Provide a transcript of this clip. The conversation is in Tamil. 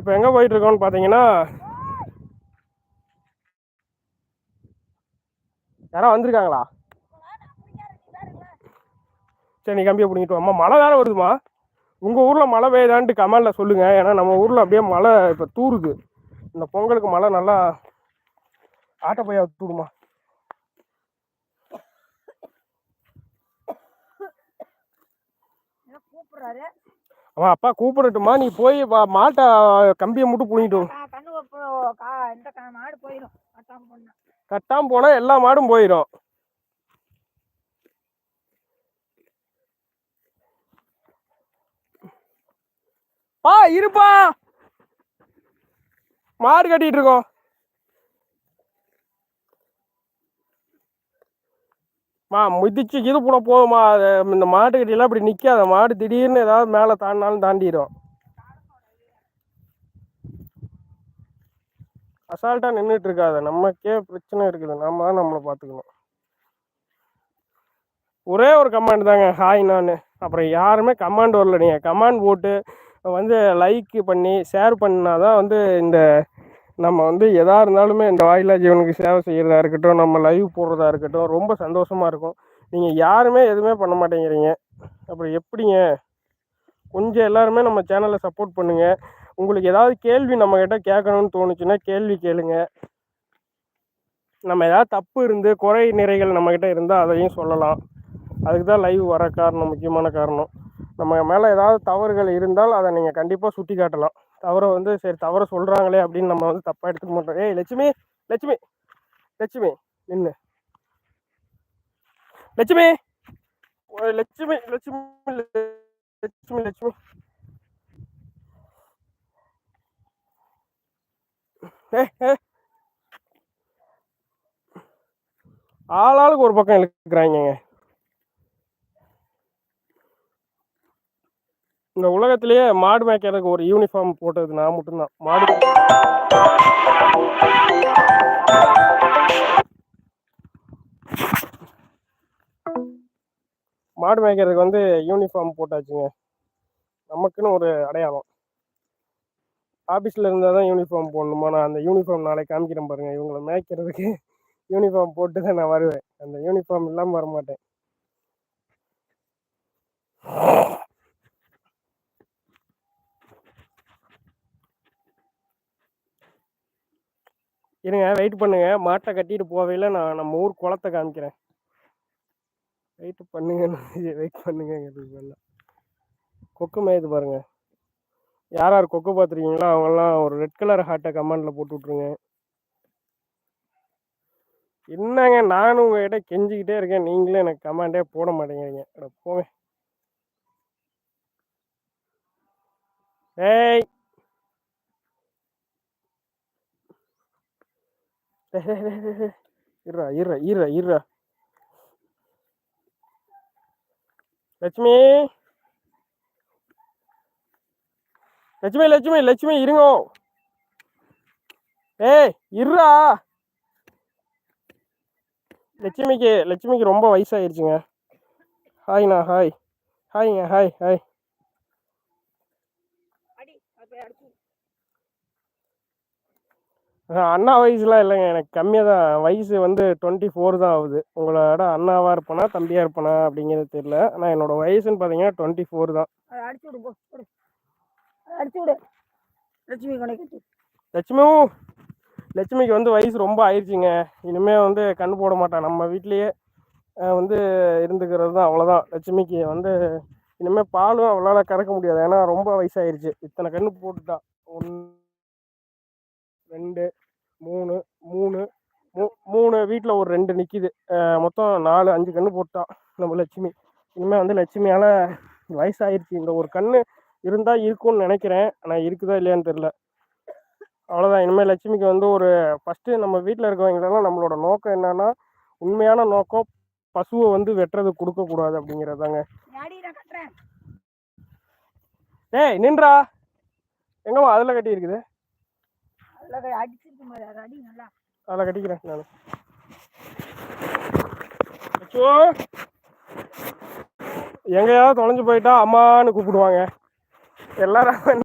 இப்போ எங்கே போயிட்டுருக்கோன்னு பார்த்தீங்கன்னா, யாரோ வந்திருக்காங்களா? சரி, நீ கம்பியை பிடிங்கிட்டு வாம்மா. மழை வேறு வருதுமா. உங்கள் ஊரில் மழை பெய்யுதான்ட்டு கமெண்டில் சொல்லுங்கள். ஏன்னா நம்ம ஊரில் அப்படியே மழை இப்போ தூருது. இந்த பொங்கலுக்கு மழை நல்லா ஆட்டப்பையா தூடுமா. அவன் அப்பா கூப்பிடட்டுமா? நீ போய் மாட்டை கம்பியை மட்டும் பிடிங்கிட்டு கட்டாமல் போனால் எல்லா மாடும் போயிடும். இருப்பா, மாடு கட்டிட்டு இருக்கோம். மிதிச்சு இது போட போதுமா. இந்த மாட்டு கட்டியெல்லாம் இப்படி நிற்காத. மாடு திடீர்னு ஏதாவது மேலே தாண்டினாலும் தாண்டிடும். அசால்ட்டாக நின்றுட்டு இருக்காத. நமக்கே பிரச்சனை இருக்குது. நாம தான் நம்மளை பார்த்துக்கணும். ஒரே ஒரு கமாண்ட் தாங்க, ஹாய் நான். அப்புறம் யாருமே கமாண்ட் வரல. நீங்கள் கமாண்ட் போட்டு லைக் பண்ணி ஷேர் பண்ணாதான் இந்த நம்ம எதாக இருந்தாலுமே இந்த வாயிலா ஜீவனுக்கு சேவை செய்கிறதா இருக்கட்டும், நம்ம லைவ் போடுறதா இருக்கட்டும், ரொம்ப சந்தோஷமாக இருக்கும். நீங்கள் யாருமே எதுவுமே பண்ண மாட்டேங்கிறீங்க. அப்புறம் எப்படிங்க? கொஞ்சம் எல்லாருமே நம்ம சேனலை சப்போர்ட் பண்ணுங்கள். உங்களுக்கு ஏதாவது கேள்வி நம்மக்கிட்ட கேட்கணும்னு தோணுச்சுன்னா கேள்வி கேளுங்க. நம்ம ஏதாவது தப்பு இருந்து குறை நிறைகள் நம்மக்கிட்ட இருந்தால் அதையும் சொல்லலாம். அதுக்கு தான் லைவ் வர காரணம், முக்கியமான காரணம். நம்ம மேலே ஏதாவது தவறுகள் இருந்தால் அதை நீங்கள் கண்டிப்பாக சுட்டி காட்டலாம். தவறை சரி தவறை சொல்கிறாங்களே அப்படின்னு நம்ம தப்பாக எடுத்துக்க மாட்டோம். ஏய் லட்சுமி, லட்சுமி, லட்சுமி நின்று, லட்சுமி, லட்சுமி, லட்சுமி, லட்சுமி, லட்சுமி. ஆளாளுக்கு ஒரு பக்கம் இழுக்கிறாங்க. இந்த உலகத்திலேயே மாடு மேய்க்கிறதுக்கு ஒரு யூனிஃபார்ம் போட்டது நான் மட்டும்தான். மாடு மேய்க்கிறதுக்கு யூனிஃபார்ம் போட்டாச்சுங்க. நமக்குன்னு ஒரு அடையாளம். ஆஃபீஸில் இருந்தால் தான் யூனிஃபார்ம் போடணுமா? நான் அந்த யூனிஃபார்ம் நாளைக்கு காமிக்கிறேன் பாருங்கள். இவங்களை மேய்க்கிறதுக்கு யூனிஃபார்ம் போட்டு தான் நான் வருவேன். அந்த யூனிஃபார்ம் இல்லாமல் வரமாட்டேன். இருங்க, வெயிட் பண்ணுங்க. மாட்டை கட்டிட்டு போவையில் நான் நம்ம ஊர் குளத்தை காமிக்கிறேன். வெயிட் பண்ணுங்க, வெயிட் பண்ணுங்க. கொக்கு மேய்து பாருங்க. யார் யார் கொக்கு பார்த்துருக்கீங்களோ அவங்கெல்லாம் ஒரு ரெட் கலர் ஹார்ட்டை கமெண்டில் போட்டு விட்ருங்க. என்னங்க, நானும் உங்ககிட்ட கெஞ்சிக்கிட்டே இருக்கேன், நீங்களே எனக்கு கமெண்டே போட மாட்டேங்கிறீங்க. போங்க. ஏய் இருறா இருறா இருறா இருறா. லட்சுமி, லட்சுமி, லட்சுமி, லட்சுமி இருங்கோ. ஏய் இருறா. லட்சுமிக்கு ரொம்ப வயசாயிருச்சுங்க. ஹாய்ண்ணா, ஹாய். ஹாய்ங்க, ஹாய் ஹாய். அண்ணா வயசுலாம் இல்லைங்க, எனக்கு கம்மியாக தான் வயசு. 24 தான் ஆகுது. உங்களோட அண்ணாவாக இருப்பேனா தம்பியாக இருப்பேனா அப்படிங்கிறது தெரியல. ஆனால் என்னோட வயசுன்னு பார்த்தீங்கன்னா 24 தான். லட்சுமிக்கு வயசு ரொம்ப ஆயிடுச்சுங்க. இனிமேல் கண்ணு போட மாட்டான். நம்ம வீட்லேயே இருந்துக்கிறது தான், அவ்வளோதான். லட்சுமிக்கு இனிமேல் பாலும் அவளால் கறக்க முடியாது. ஏன்னா ரொம்ப வயசாயிருச்சு. இத்தனை கண்ணு போட்டுட்டா. 1 2 3 3 வீட்டில் ஒரு 2 நிற்கிது. மொத்தம் 4 5 கண்ணு போட்டான் நம்ம லட்சுமி. இனிமேல் லட்சுமியால் வயசாயிருச்சு. இந்த ஒரு கண்ணு இருந்தால் இருக்கும்னு நினைக்கிறேன். ஆனால் இருக்குதா இல்லையான்னு தெரில. அவ்வளோதான். இனிமேல் லட்சுமிக்கு ஒரு ஃபஸ்ட்டு நம்ம வீட்டில் இருக்கவங்களெல்லாம் நம்மளோட நோக்கம் என்னன்னா, உண்மையான நோக்கம் பசுவை வெட்டுறது கொடுக்கக்கூடாது அப்படிங்கிறதாங்க. ஏய் நின்றா. எங்கம்மா அதில் கட்டி இருக்குது? அதில் கட்டிக்கிறேன் நான். எங்கேயாவது தொலைஞ்சு போயிட்டா அம்மான்னு கூப்பிடுவாங்க எல்லாரும்.